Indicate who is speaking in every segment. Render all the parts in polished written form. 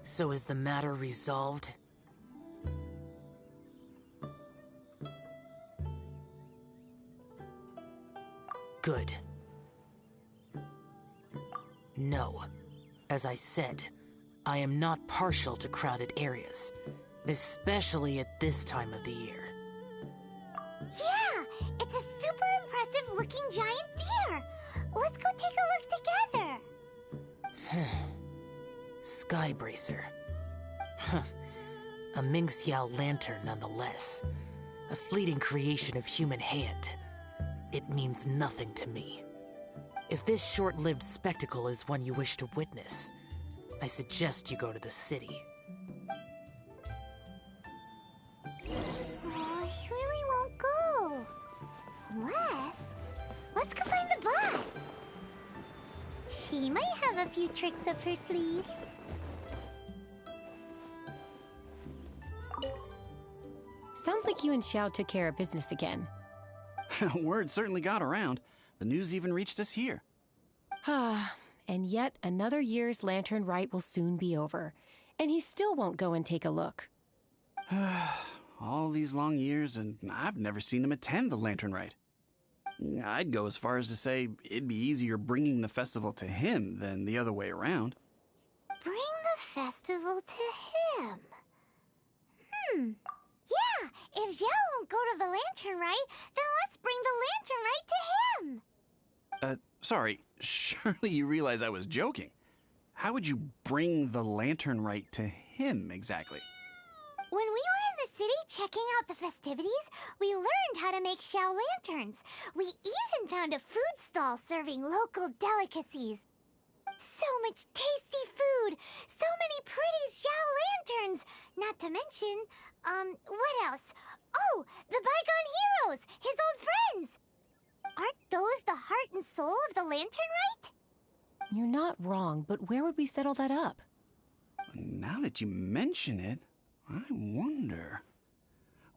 Speaker 1: So is the matter resolved? Good. No. As I said, I am not partial to crowded areas, especially at this time of the year.
Speaker 2: Yeah, it's a super impressive looking giant deer. Let's go take a look together.
Speaker 1: Skybracer. A Mingxiao lantern nonetheless. A fleeting creation of human hand. It means nothing to me. If this short-lived spectacle is one you wish to witness, I suggest you go to the city.
Speaker 2: Oh, he really won't go. Unless... let's go find the boss. She might have a few tricks up her sleeve.
Speaker 3: Sounds like you and Xiao took care of business again.
Speaker 4: Word certainly got around. The news even reached us here.
Speaker 3: And yet another year's lantern rite will soon be over, and he still won't go and take a look.
Speaker 4: All these long years, and I've never seen him attend the lantern rite. I'd go as far as to say it'd be easier bringing the festival to him than the other way around.
Speaker 2: Bring the festival to him. Yeah, if Xiao won't go to the lantern rite, then let's bring the lantern rite to him.
Speaker 4: Sorry, surely you realize I was joking. How would you bring the lantern rite to him exactly?
Speaker 2: When we were in the city checking out the festivities, we learned how to make Xiao lanterns. We even found a food stall serving local delicacies. So much tasty food! So many pretty Xiao lanterns! Not to mention, what else? Oh, the bygone heroes! His old friends! Aren't those the heart and soul of the lantern rite?
Speaker 3: You're not wrong, but where would we settle that up?
Speaker 4: Now that you mention it, I wonder.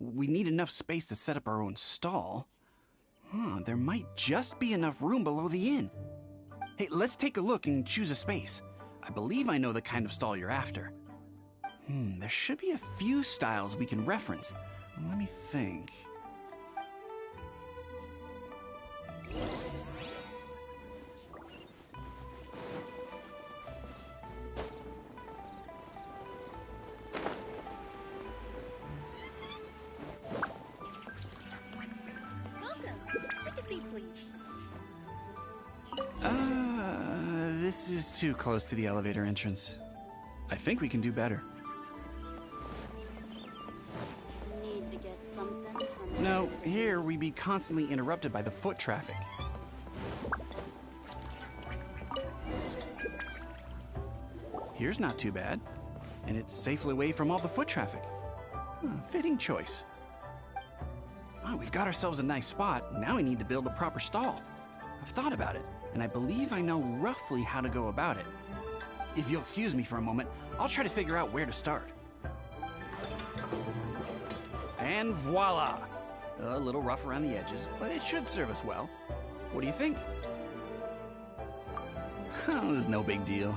Speaker 4: We need enough space to set up our own stall. There might just be enough room below the inn. Hey, let's take a look and choose a space. I believe I know the kind of stall you're after. There should be a few styles we can reference. Let me think. This is too close to the elevator entrance. I think we can do better.
Speaker 5: Need to get something from...
Speaker 4: No, here we'd be constantly interrupted by the foot traffic. Here's not too bad, and it's safely away from all the foot traffic. Fitting choice. We've got ourselves a nice spot. Now we need to build a proper stall. I've thought about it, and I believe I know roughly how to go about it. If you'll excuse me for a moment, I'll try to figure out where to start. And voila! A little rough around the edges, but it should serve us well. What do you think? Oh, it was no big deal.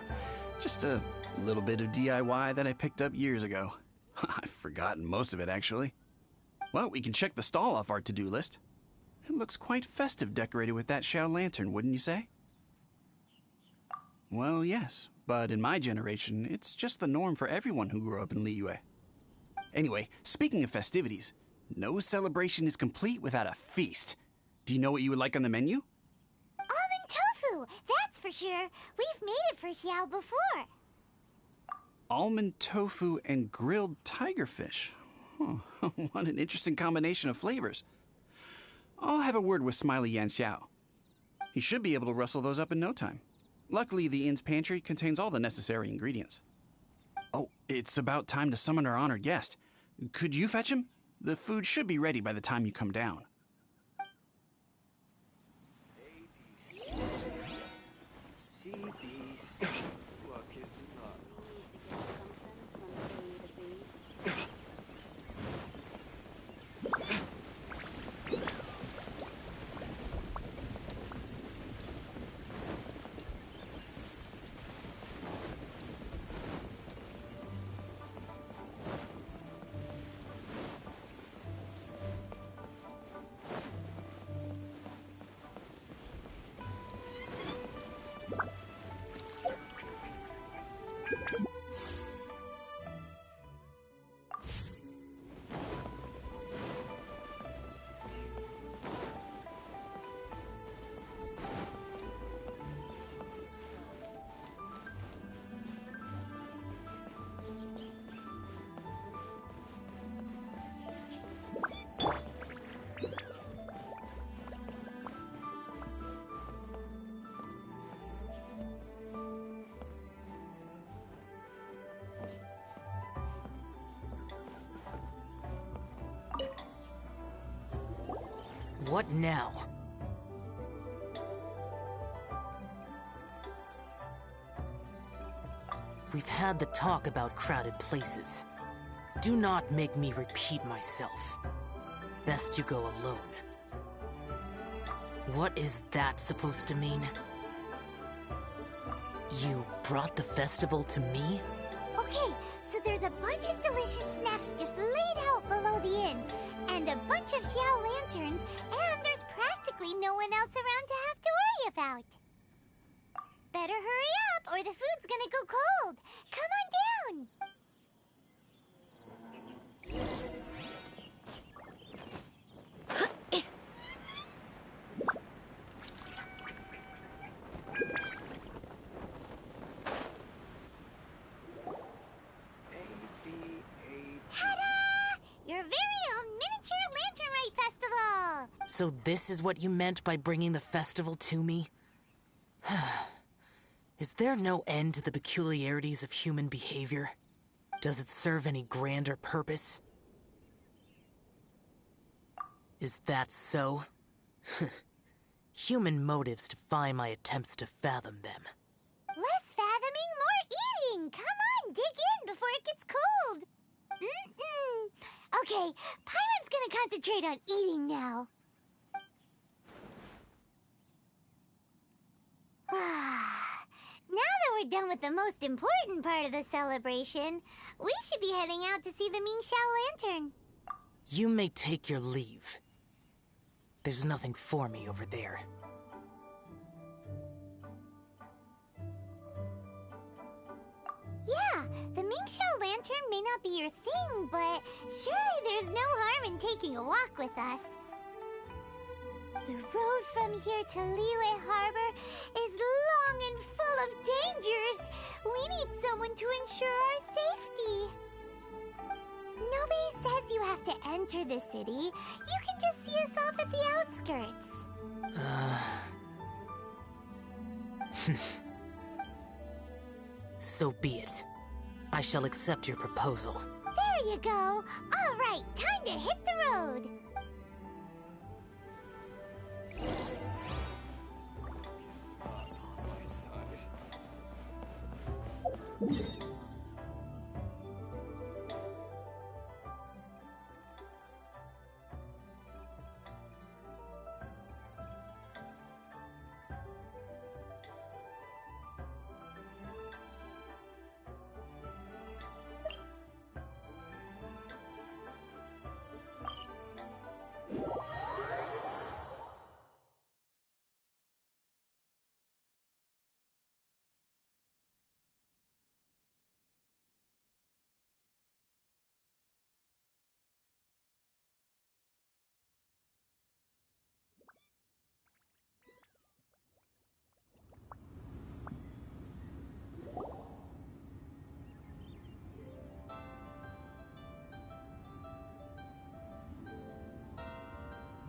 Speaker 4: Just a little bit of DIY that I picked up years ago. I've forgotten most of it, actually. Well, we can check the stall off our to-do list. It looks quite festive decorated with that Xiao lantern, wouldn't you say? Well, yes, but in my generation, it's just the norm for everyone who grew up in Liyue. Anyway, speaking of festivities, no celebration is complete without a feast. Do you know what you would like on the menu?
Speaker 2: Almond tofu, that's for sure. We've made it for Xiao before.
Speaker 4: Almond tofu and grilled tigerfish. What an interesting combination of flavors. I'll have a word with Smiley Yanxiao. He should be able to rustle those up in no time. Luckily, the inn's pantry contains all the necessary ingredients. Oh, it's about time to summon our honored guest. Could you fetch him? The food should be ready by the time you come down.
Speaker 1: What now? We've had the talk about crowded places. Do not make me repeat myself. Best you go alone. What is that supposed to mean? You brought the festival to me?
Speaker 2: Okay, so there's a bunch of delicious snacks just laid out below the inn, and a bunch of Xiao lanterns, and there's practically no one else around to have to worry about. Better hurry up, or the food's gonna go cold. Come on down. Ta-da! Your very own miniature lantern rite festival!
Speaker 1: So this is what you meant by bringing the festival to me? Is there no end to the peculiarities of human behavior? Does it serve any grander purpose? Is that so? Human motives defy my attempts to fathom them.
Speaker 2: Less fathoming, more eating! Come on, dig in before it gets cold! Okay, Paimon's gonna concentrate on eating now. Now that we're done with the most important part of the celebration, we should be heading out to see the Mingxiao Lantern.
Speaker 1: You may take your leave. There's nothing for me over there.
Speaker 2: Yeah, the Mingxiao Lantern may not be your thing, but surely there's no harm in taking a walk with us. The road from here to Liyue Harbor is long and full of dangers. We need someone to ensure our safety. Nobody says you have to enter the city. You can just see us off at the outskirts.
Speaker 1: So be it. I shall accept your proposal.
Speaker 2: There you go. All right, time to hit the road.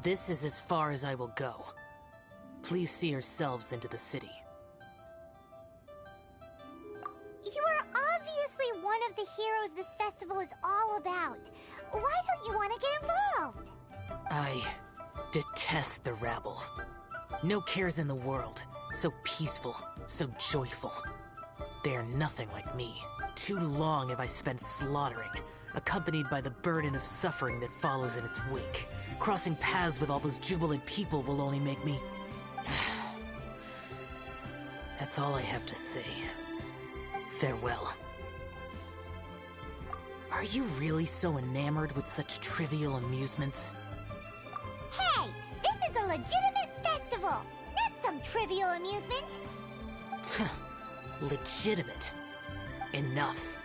Speaker 1: This is as far as I will go. Please see yourselves into the city.
Speaker 2: You are obviously one of the heroes this festival is all about. Why don't you want to get involved?
Speaker 1: I detest the rabble. No cares in the world. So peaceful, so joyful. They are nothing like me. Too long have I spent slaughtering, accompanied by the burden of suffering that follows in its wake. Crossing paths with all those jubilant people will only make me... That's all I have to say. Farewell. Are you really so enamored with such trivial amusements?
Speaker 2: Hey, this is a legitimate festival, not some trivial amusement.
Speaker 1: Legitimate. Enough.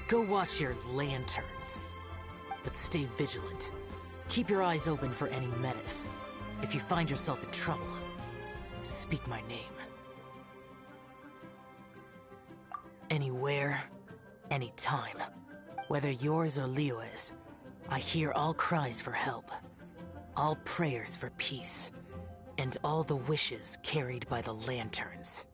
Speaker 1: Go watch your lanterns. But stay vigilant. Keep your eyes open for any menace. If you find yourself in trouble, speak my name. Anywhere, anytime. Whether yours or Liyue's, I hear all cries for help, all prayers for peace, and all the wishes carried by the lanterns.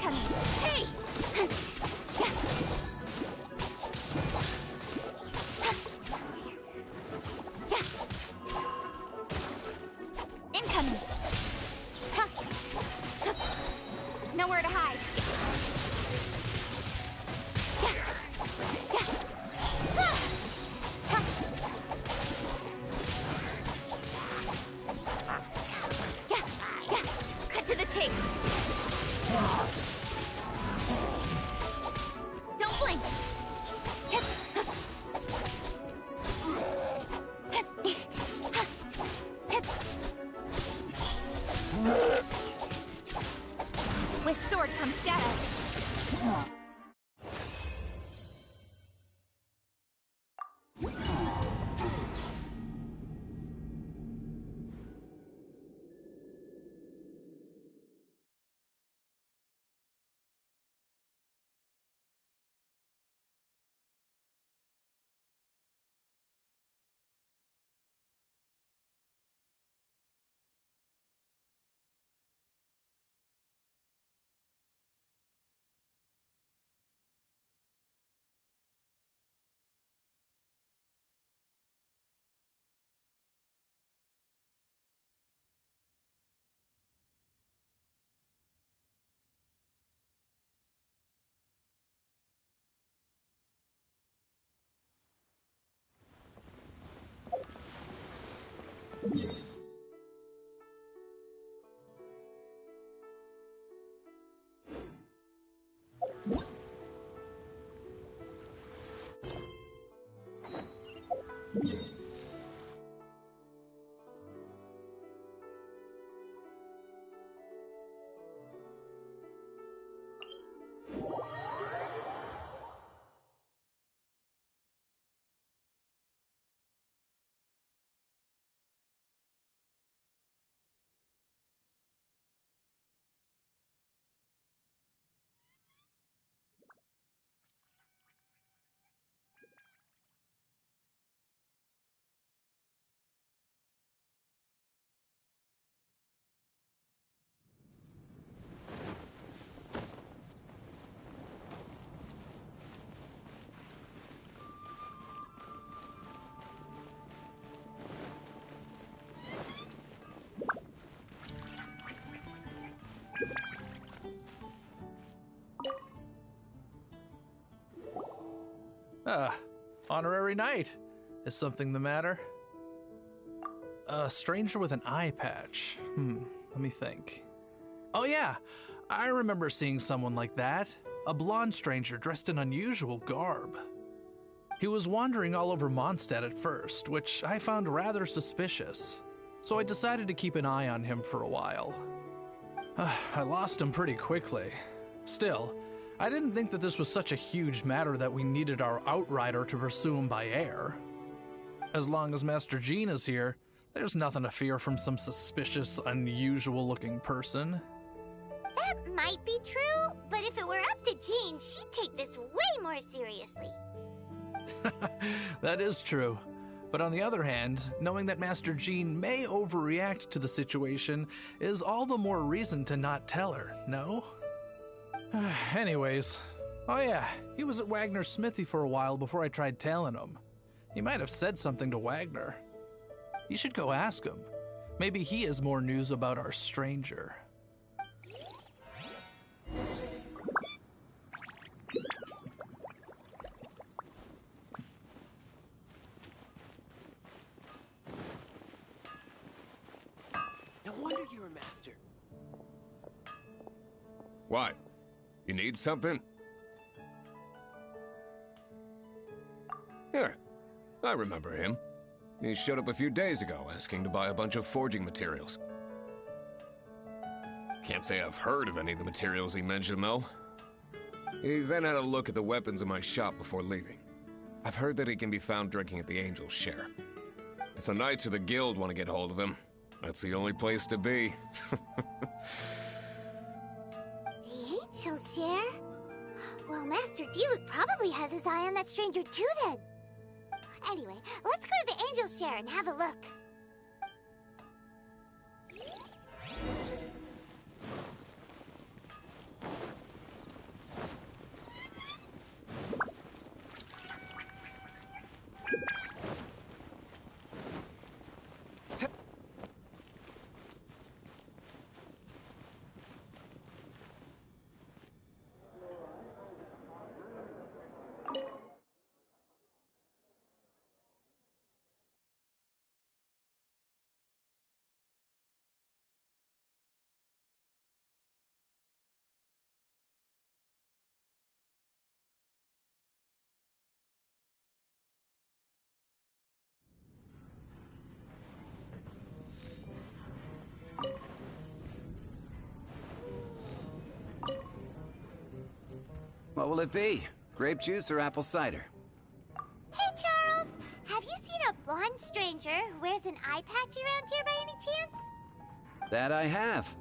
Speaker 2: Incoming! Hey! Incoming! Nowhere to hide. Cut to the chase. Don't blink. With sword comes shadow.
Speaker 6: Honorary knight. Is something the matter? A stranger with an eye patch. Let me think. Oh yeah, I remember seeing someone like that. A blonde stranger dressed in unusual garb. He was wandering all over Mondstadt at first, which I found rather suspicious. So I decided to keep an eye on him for a while. I lost him pretty quickly. Still, I didn't think that this was such a huge matter that we needed our outrider to pursue him by air. As long as Master Jean is here, there's nothing to fear from some suspicious, unusual-looking person.
Speaker 2: That might be true, but if it were up to Jean, she'd take this way more seriously.
Speaker 6: That is true. But on the other hand, knowing that Master Jean may overreact to the situation is all the more reason to not tell her, no? Anyways, oh yeah, he was at Wagner's smithy for a while before I tried tailing him. He might have said something to Wagner. You should go ask him. Maybe he has more news about our stranger.
Speaker 7: No wonder you're a master.
Speaker 8: What? You need something? Here, I remember him. He showed up a few days ago asking to buy a bunch of forging materials. Can't say I've heard of any of the materials he mentioned, though. He then had a look at the weapons in my shop before leaving. I've heard that he can be found drinking at the Angel's Share. If the Knights of the Guild want to get hold of him, that's the only place to be.
Speaker 2: The Angel's Share? Well, Master Diluc probably has his eye on that stranger too, then. Anyway, let's go to the Angel's Share and have a look.
Speaker 9: What will it be? Grape juice or apple cider?
Speaker 2: Hey, Charles! Have you seen a blonde stranger who wears an eye patch around here by any chance?
Speaker 9: That I have.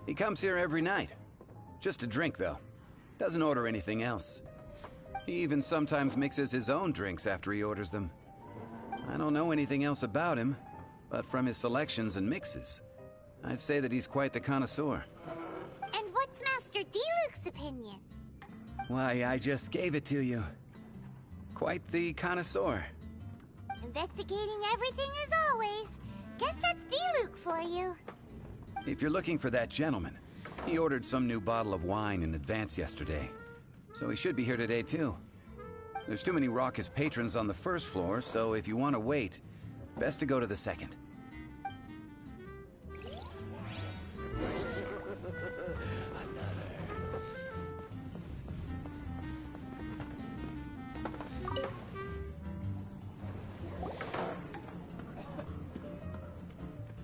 Speaker 9: He comes here every night. Just a drink, though. Doesn't order anything else. He even sometimes mixes his own drinks after he orders them. I don't know anything else about him, but from his selections and mixes, I'd say that he's quite the connoisseur.
Speaker 2: And what's Master D-Luke's opinion?
Speaker 9: Why, I just gave it to you. Quite the connoisseur.
Speaker 2: Investigating everything as always. Guess that's D-Luke for you.
Speaker 9: If you're looking for that gentleman, he ordered some new bottle of wine in advance yesterday. So he should be here today, too. There's too many raucous patrons on the first floor, so if you want to wait, best to go to the second.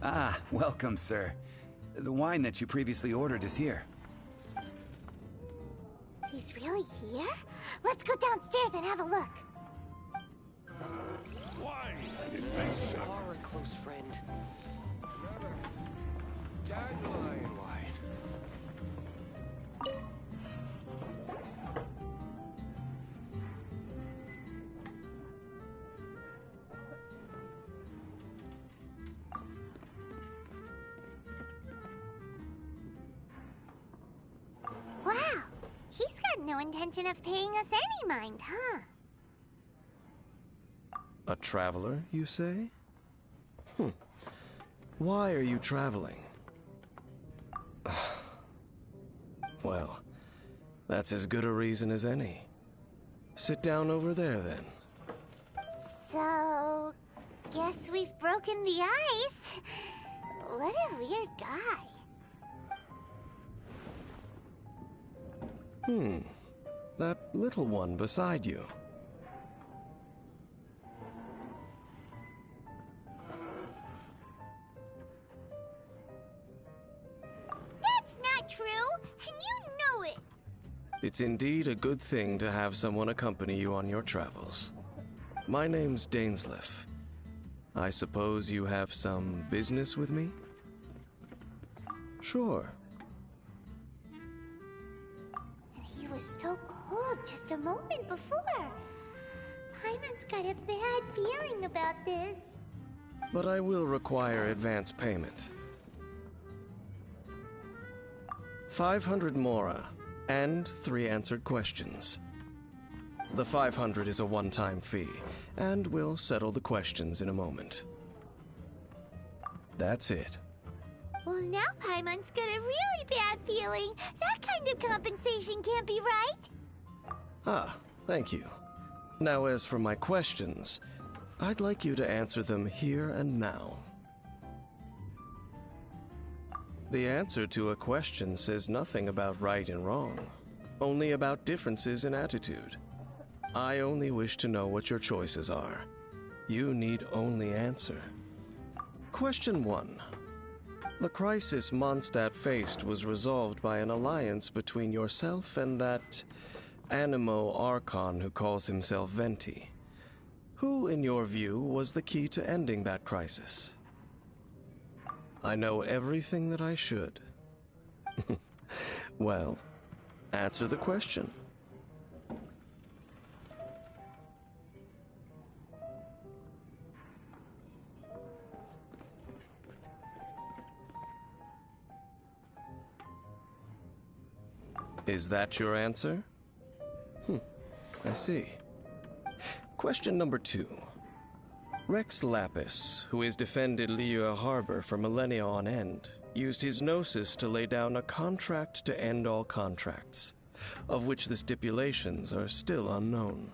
Speaker 9: Ah, welcome, sir. The wine that you previously ordered is here.
Speaker 2: He's really here? Let's go downstairs and have a look.
Speaker 7: Wine and adventure. Are a close friend. Dandelion wine.
Speaker 2: Wow, he's got no intention of paying us any mind, huh?
Speaker 10: A traveler, you say? Why are you traveling? Well, that's as good a reason as any. Sit down over there, then.
Speaker 2: So, guess we've broken the ice. What a weird guy.
Speaker 10: That little one beside you.
Speaker 2: That's not true, and you know it.
Speaker 10: It's indeed a good thing to have someone accompany you on your travels. My name's Dainsleif. I suppose you have some business with me? Sure.
Speaker 2: And he was so cold just a moment before. Paimon's got a bad feeling about this.
Speaker 10: But I will require advance payment. 500 mora, and 3 answered questions. The 500 is a one-time fee, and we'll settle the questions in a moment. That's it.
Speaker 2: Well, now Paimon's got a really bad feeling. That kind of compensation can't be right.
Speaker 10: Ah, thank you. Now, as for my questions, I'd like you to answer them here and now. The answer to a question says nothing about right and wrong, only about differences in attitude. I only wish to know what your choices are. You need only answer. Question 1. The crisis Mondstadt faced was resolved by an alliance between yourself and that Animo Archon who calls himself Venti. Who, in your view, was the key to ending that crisis? I know everything that I should. Well, answer the question. Is that your answer? I see. Question number 2. Rex Lapis, who has defended Liyue Harbor for millennia on end, used his gnosis to lay down a contract to end all contracts, of which the stipulations are still unknown.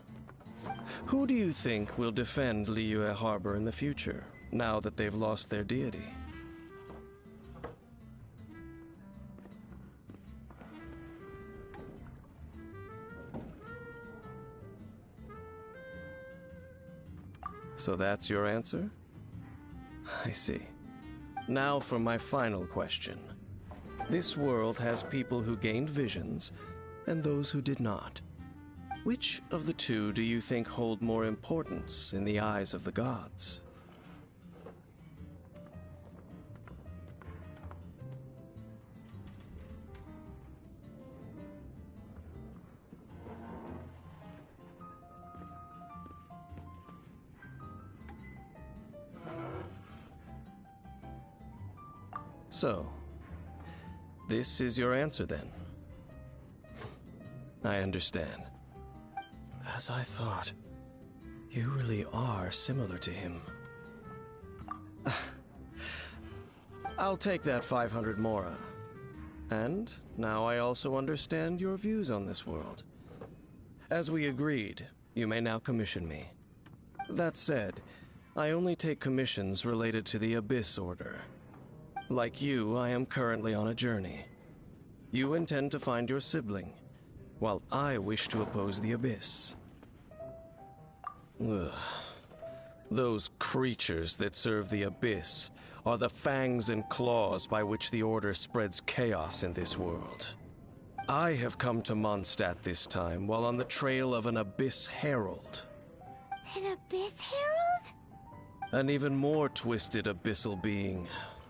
Speaker 10: Who do you think will defend Liyue Harbor in the future, now that they've lost their deity? So that's your answer? I see. Now for my final question. This world has people who gained visions, and those who did not. Which of the two do you think hold more importance in the eyes of the gods? So, this is your answer then? I understand. As I thought, you really are similar to him. I'll take that 500 mora. And now I also understand your views on this world. As we agreed, you may now commission me. That said, I only take commissions related to the Abyss Order. Like you, I am currently on a journey. You intend to find your sibling, while I wish to oppose the Abyss. Ugh. Those creatures that serve the Abyss are the fangs and claws by which the Order spreads chaos in this world. I have come to Mondstadt this time while on the trail of an Abyss Herald.
Speaker 2: An Abyss Herald?
Speaker 10: An even more twisted abyssal being.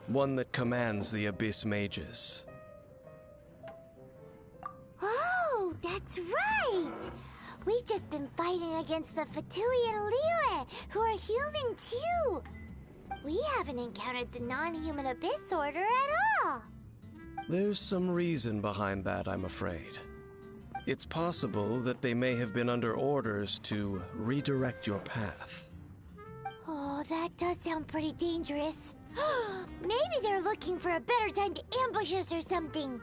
Speaker 10: One that commands the Abyss Mages.
Speaker 2: Oh, that's right! We've just been fighting against the Fatui and Liyue, who are human too! We haven't encountered the non-human Abyss Order at all!
Speaker 10: There's some reason behind that, I'm afraid. It's possible that they may have been under orders to redirect your path.
Speaker 2: Oh, that does sound pretty dangerous. Maybe they're looking for a better time to ambush us or something.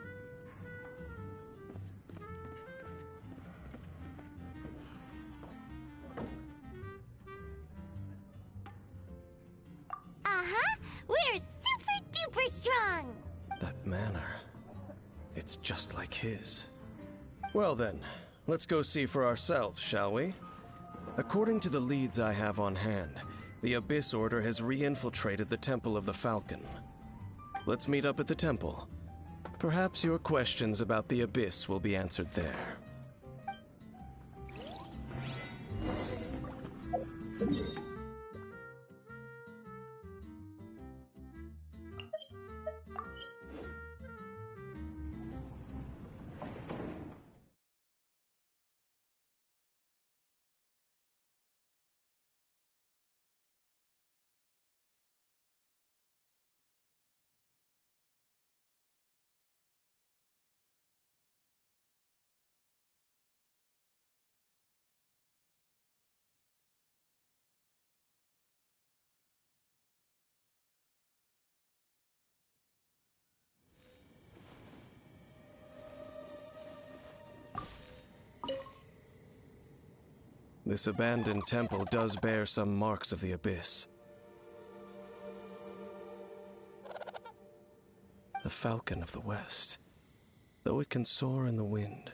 Speaker 2: Uh-huh! We're super duper strong!
Speaker 10: That manner, it's just like his. Well then, let's go see for ourselves, shall we? According to the leads I have on hand, the Abyss Order has re-infiltrated the Temple of the Falcon. Let's meet up at the temple. Perhaps your questions about the Abyss will be answered there. This abandoned temple does bear some marks of the Abyss. The Falcon of the West. Though it can soar in the wind,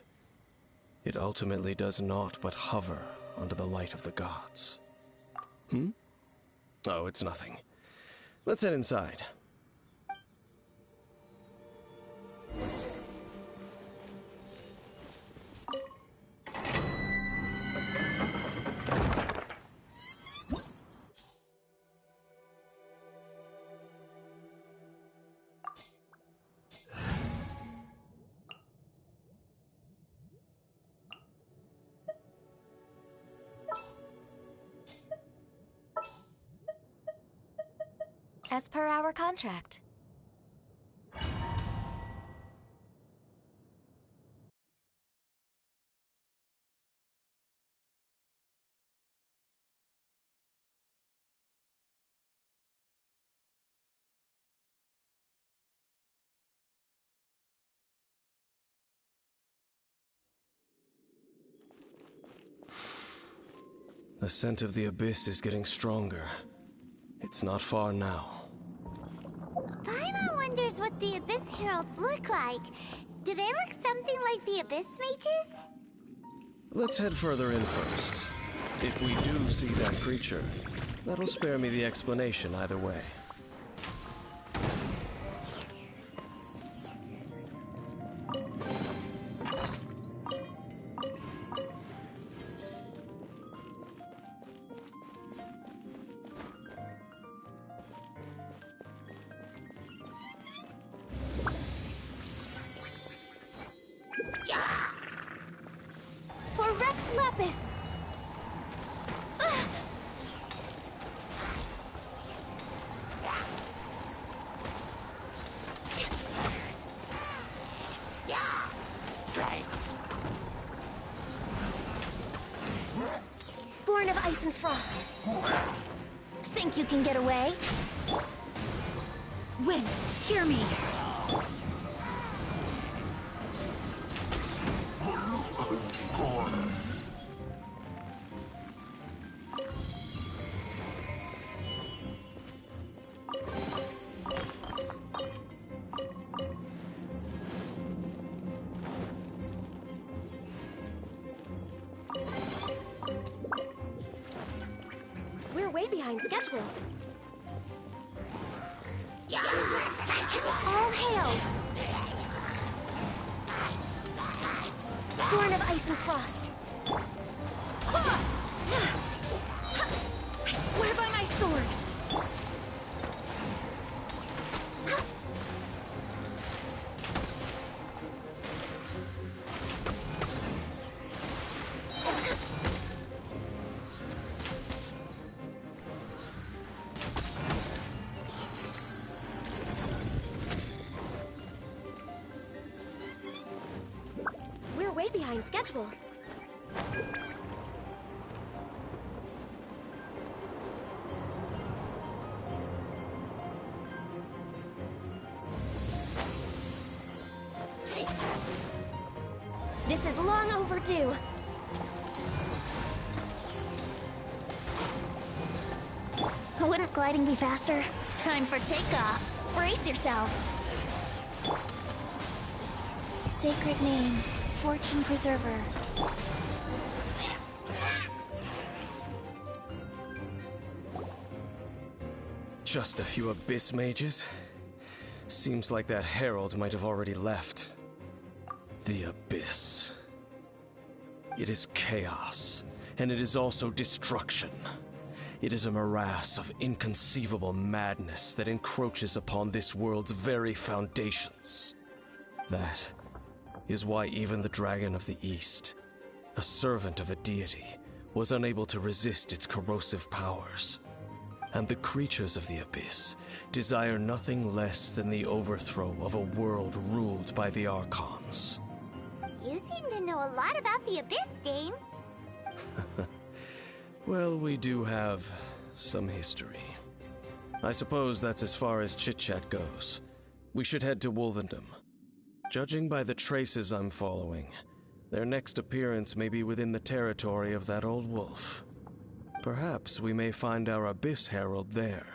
Speaker 10: it ultimately does naught but hover under the light of the gods. Oh, it's nothing. Let's head inside.
Speaker 11: As per our contract.
Speaker 10: The scent of the Abyss is getting stronger. It's not far now.
Speaker 2: Paimon wonders what the Abyss Heralds look like. Do they look something like the Abyss Mages?
Speaker 10: Let's head further in first. If we do see that creature, that'll spare me the explanation either way.
Speaker 11: abyss! Born of ice and frost. Think you can get away? Wind, hear me! We're way behind schedule. All hail! Born of ice and frost. I swear by my sword! We're way behind schedule. This is long overdue. Wouldn't gliding be faster? Time for takeoff. Brace yourselves. Sacred name, Fortune Preserver.
Speaker 10: Just a few abyss mages? Seems like that herald might have already left. The abyss. It is chaos, and it is also destruction. It is a morass of inconceivable madness that encroaches upon this world's very foundations. That is why even the Dragon of the East, a servant of a deity, was unable to resist its corrosive powers. And the creatures of the Abyss desire nothing less than the overthrow of a world ruled by the Archons.
Speaker 2: You seem to know a lot about the Abyss, Dane.
Speaker 10: Well, we do have some history. I suppose that's as far as chit-chat goes. We should head to Wolvendom. Judging by the traces I'm following, their next appearance may be within the territory of that old wolf. Perhaps we may find our Abyss Herald there.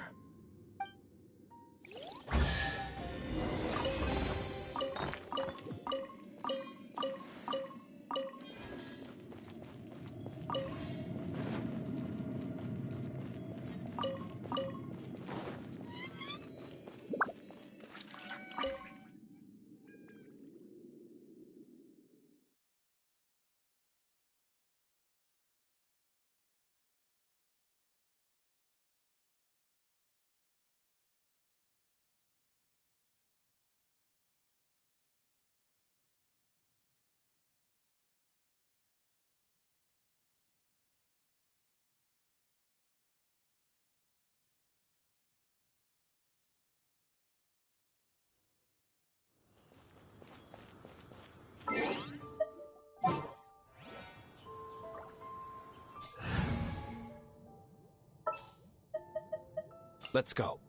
Speaker 8: Let's go.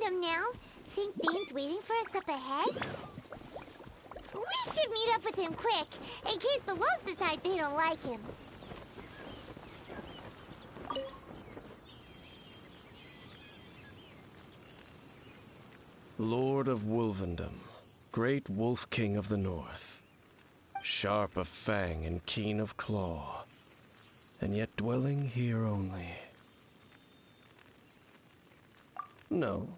Speaker 2: him now. Think Dane's waiting for us up ahead? We should meet up with him quick, in case the wolves decide they don't like him.
Speaker 10: Lord of Wolvendom, great Wolf King of the North, sharp of fang and keen of claw, and yet dwelling here only. No,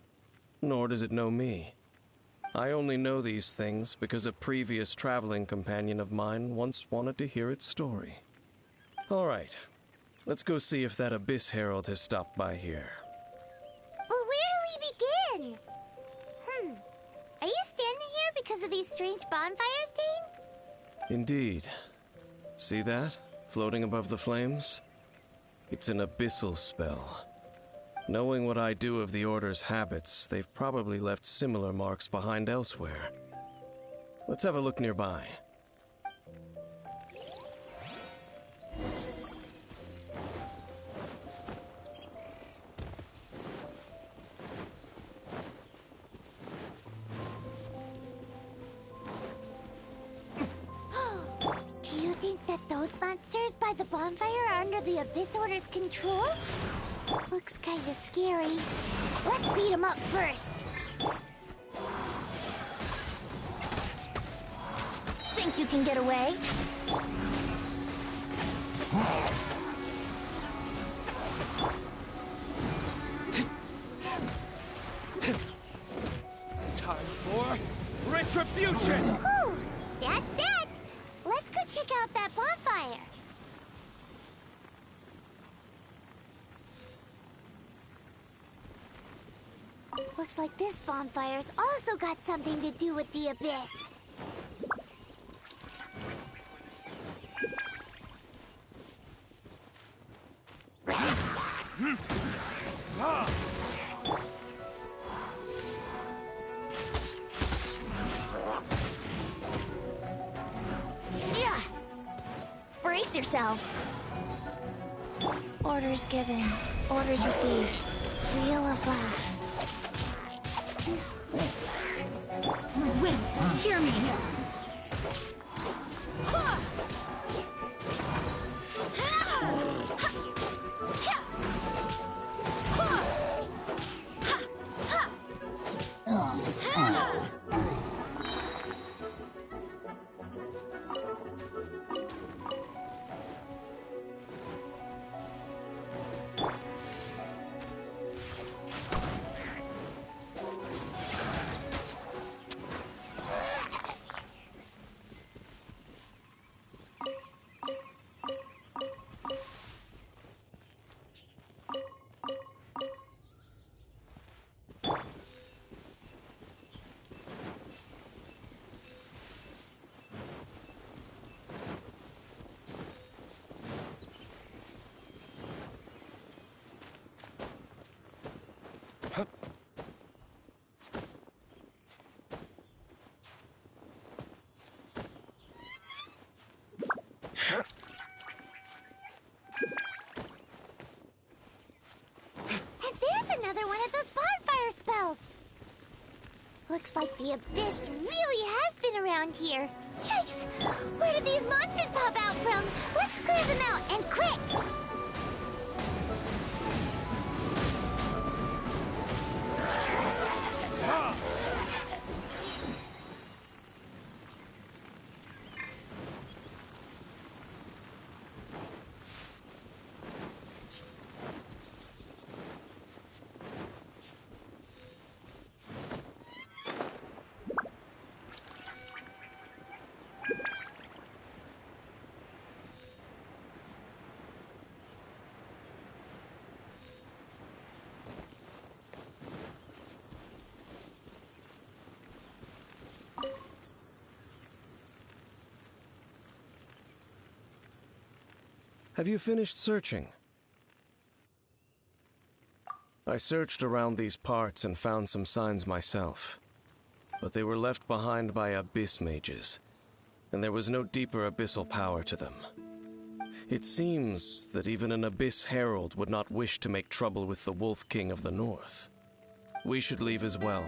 Speaker 10: nor does it know me. I only know these things because a previous traveling companion of mine once wanted to hear its story. All right, let's go see if that Abyss Herald has stopped by here.
Speaker 2: But where do we begin? Are you standing here because of these strange bonfires, Dane?
Speaker 10: Indeed. See that, floating above the flames? It's an abyssal spell. Knowing what I do of the Order's habits, they've probably left similar marks behind elsewhere. Let's have a look nearby.
Speaker 2: Do you think that those monsters by the bonfire are under the Abyss Order's control? Looks kinda scary. Let's beat them up first.
Speaker 11: Think you can get away?
Speaker 7: Time for retribution!
Speaker 2: Whew, that's that! Let's go check out that bonfire. Looks like this bonfire's also got something to do with the Abyss.
Speaker 11: Yeah! Brace yourselves. Orders given. Orders received. Wheel of life. Wait, hear me.
Speaker 2: Another one of those bonfire spells. Looks like the Abyss really has been around here. Yikes! Where did these monsters pop out from? Let's clear them out, and quick!
Speaker 10: Have you finished searching? I searched around these parts and found some signs myself, but they were left behind by abyss mages, and there was no deeper abyssal power to them. It seems that even an Abyss Herald would not wish to make trouble with the Wolf King of the North. We should leave as well.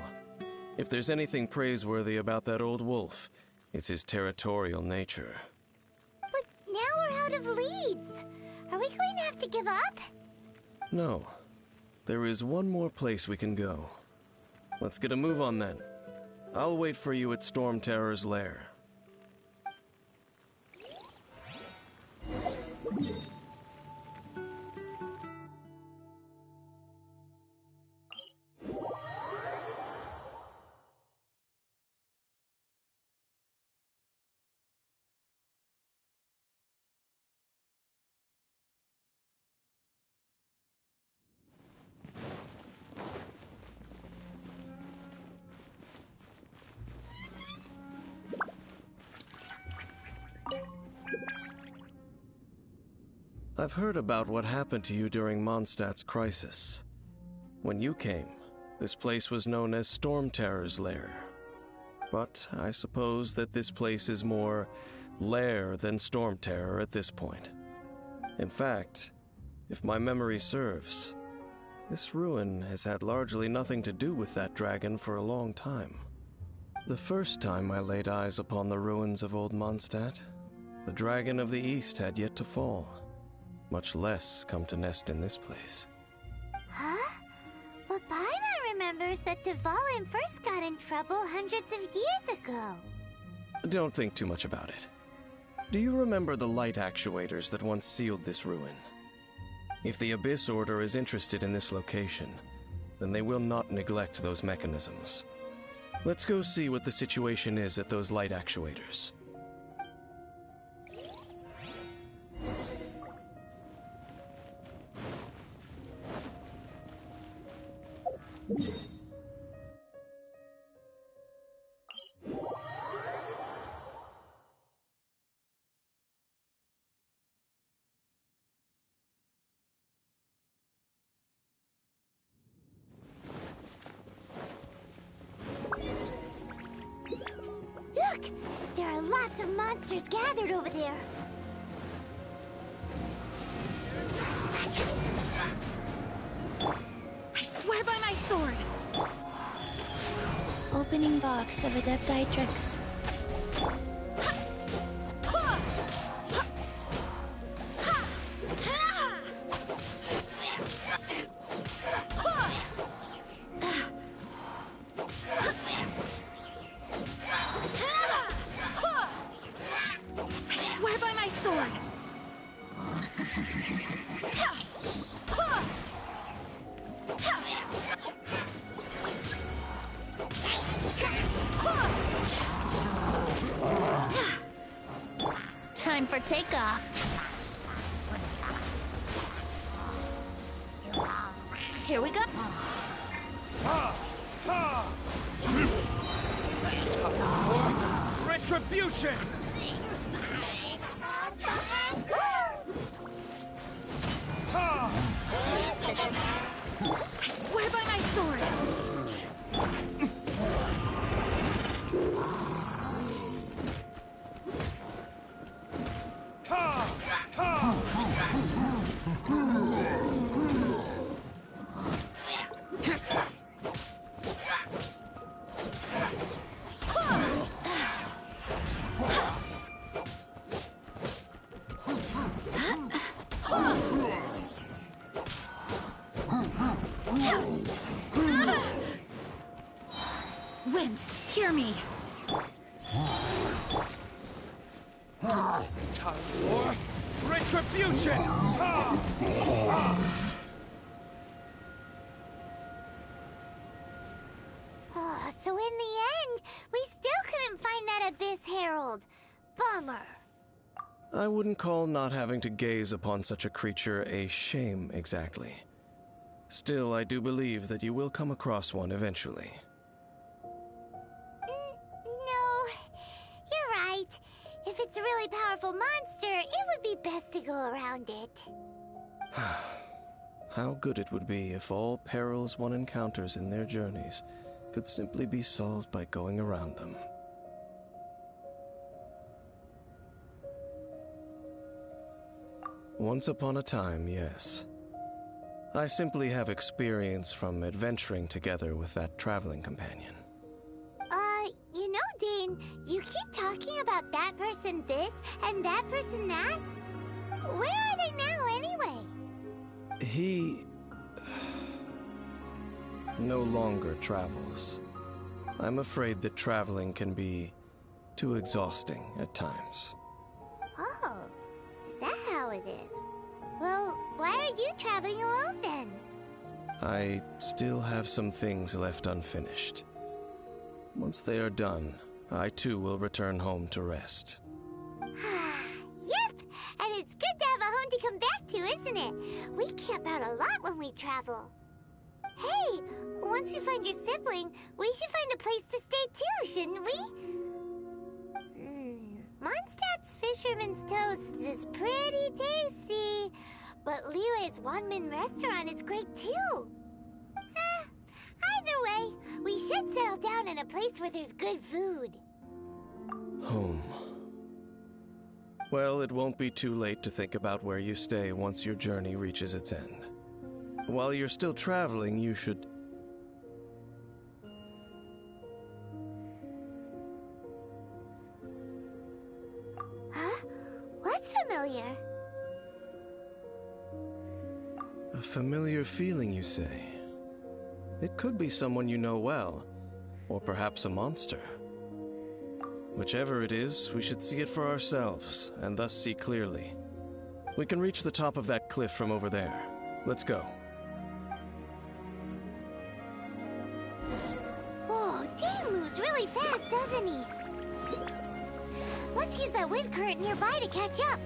Speaker 10: If there's anything praiseworthy about that old wolf, it's his territorial nature.
Speaker 2: But now we're out of leads. Are we going to have to give up?
Speaker 10: No. There is one more place we can go. Let's get a move on then. I'll wait for you at Storm Terror's lair. I've heard about what happened to you during Mondstadt's crisis. When you came, this place was known as Storm Terror's lair. But I suppose that this place is more lair than Storm Terror at this point. In fact, if my memory serves, this ruin has had largely nothing to do with that dragon for a long time. The first time I laid eyes upon the ruins of Old Mondstadt, the Dragon of the East had yet to fall, much less come to nest in this place.
Speaker 2: Huh? But Paimon remembers that Dvalin first got in trouble hundreds of years ago.
Speaker 10: Don't think too much about it. Do you remember the light actuators that once sealed this ruin? If the Abyss Order is interested in this location, then they will not neglect those mechanisms. Let's go see what the situation is at those light actuators.
Speaker 2: Look! There are lots of monsters gathered over there.
Speaker 11: I swear by my sword! Opening box of Adepti tricks. I swear by my sword! Time for takeoff. Here we go.
Speaker 7: Retribution!
Speaker 11: I swear by my sword! Wind, hear me.
Speaker 7: Time for retribution!
Speaker 2: Oh, so in the end, we still couldn't find that Abyss Herald. Bummer.
Speaker 10: I wouldn't call not having to gaze upon such a creature a shame exactly. Still, I do believe that you will come across one eventually.
Speaker 2: No, you're right. If it's a really powerful monster, it would be best to go around it.
Speaker 10: How good it would be if all perils one encounters in their journeys could simply be solved by going around them. Once upon a time, yes. I simply have experience from adventuring together with that traveling companion.
Speaker 2: You know, Dane, you keep talking about that person this and that person that. Where are they now, anyway?
Speaker 10: He no longer travels. I'm afraid that traveling can be too exhausting at times.
Speaker 2: Oh, is that how it is? Well, why are you traveling alone then?
Speaker 10: I still have some things left unfinished. Once they are done, I too will return home to rest.
Speaker 2: Yep, and it's good to have a home to come back to, isn't it? We camp out a lot when we travel. Hey, once you find your sibling, we should find a place to stay too, shouldn't we? Mondstadt's Fisherman's Toast is pretty tasty, but Liyue's one-man restaurant is great too. Either way, we should settle down in a place where there's good food.
Speaker 10: Home. Well, it won't be too late to think about where you stay once your journey reaches its end. While you're still traveling, you should...
Speaker 2: Huh? What's familiar?
Speaker 10: A familiar feeling, you say? It could be someone you know well, or perhaps a monster. Whichever it is, we should see it for ourselves, and thus see clearly. We can reach the top of that cliff from over there. Let's go.
Speaker 2: Whoa, Dane moves really fast, doesn't he? Let's use that wind current nearby to catch up.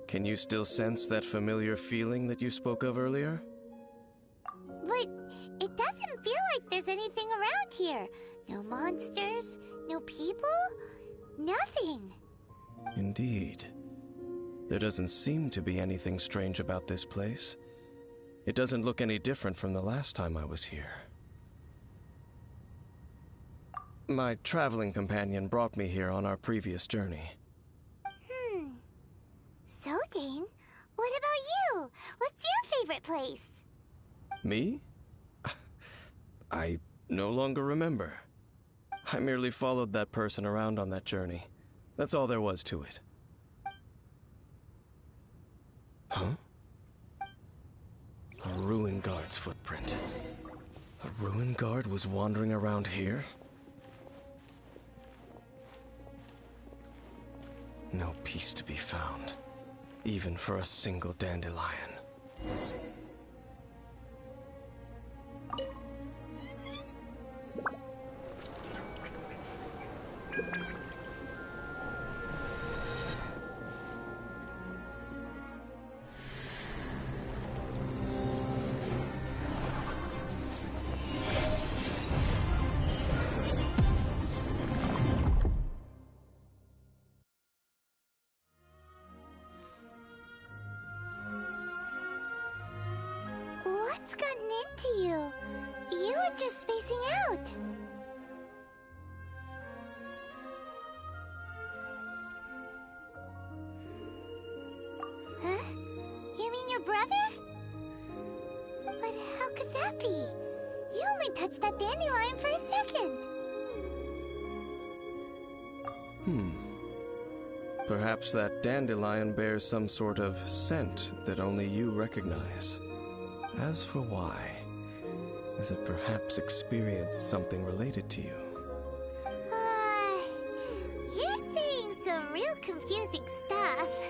Speaker 10: Can you still sense that familiar feeling that you spoke of earlier?
Speaker 2: But it doesn't feel like there's anything around here. No monsters, no people, nothing.
Speaker 10: Indeed. There doesn't seem to be anything strange about this place. It doesn't look any different from the last time I was here. My traveling companion brought me here on our previous journey.
Speaker 2: So, Dane, what about you? What's your favorite place?
Speaker 10: Me? I no longer remember. I merely followed that person around on that journey. That's all there was to it. Huh? A ruin guard's footprint. A ruin guard was wandering around here? No peace to be found. Even for a single dandelion.
Speaker 2: What's gotten into you? You were just spacing out. Huh? You mean your brother? But how could that be? You only touched that dandelion for a second.
Speaker 10: Perhaps that dandelion bears some sort of scent that only you recognize. As for why, has it perhaps experienced something related to you?
Speaker 2: You're saying some real confusing stuff.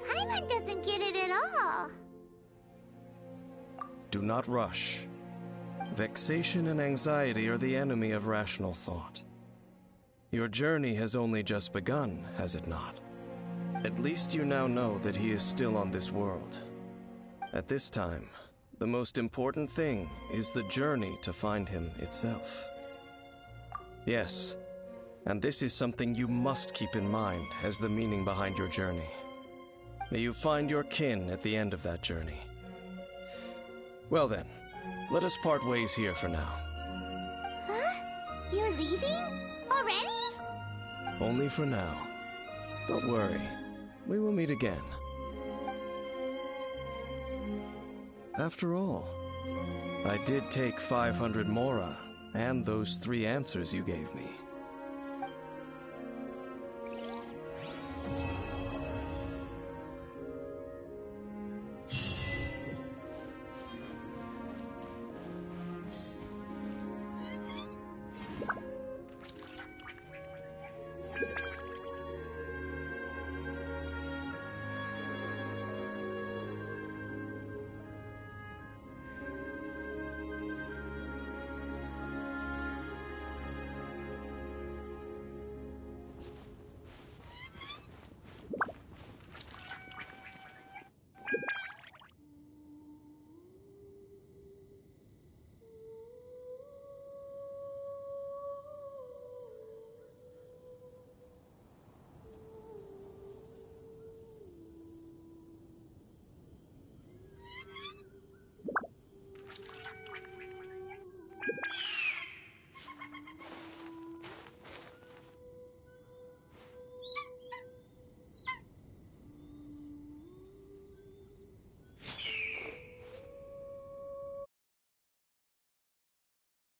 Speaker 2: Paimon doesn't get it at all.
Speaker 10: Do not rush. Vexation and anxiety are the enemy of rational thought. Your journey has only just begun, has it not? At least you now know that he is still on this world. At this time, The most important thing is the journey to find him itself. Yes, and this is something you must keep in mind as the meaning behind your journey. May you find your kin at the end of that journey. Well then, let us part ways here for now.
Speaker 2: Huh? You're leaving? Already?
Speaker 10: Only for now. Don't worry, we will meet again. After all, I did take 500 mora and those 3 answers you gave me.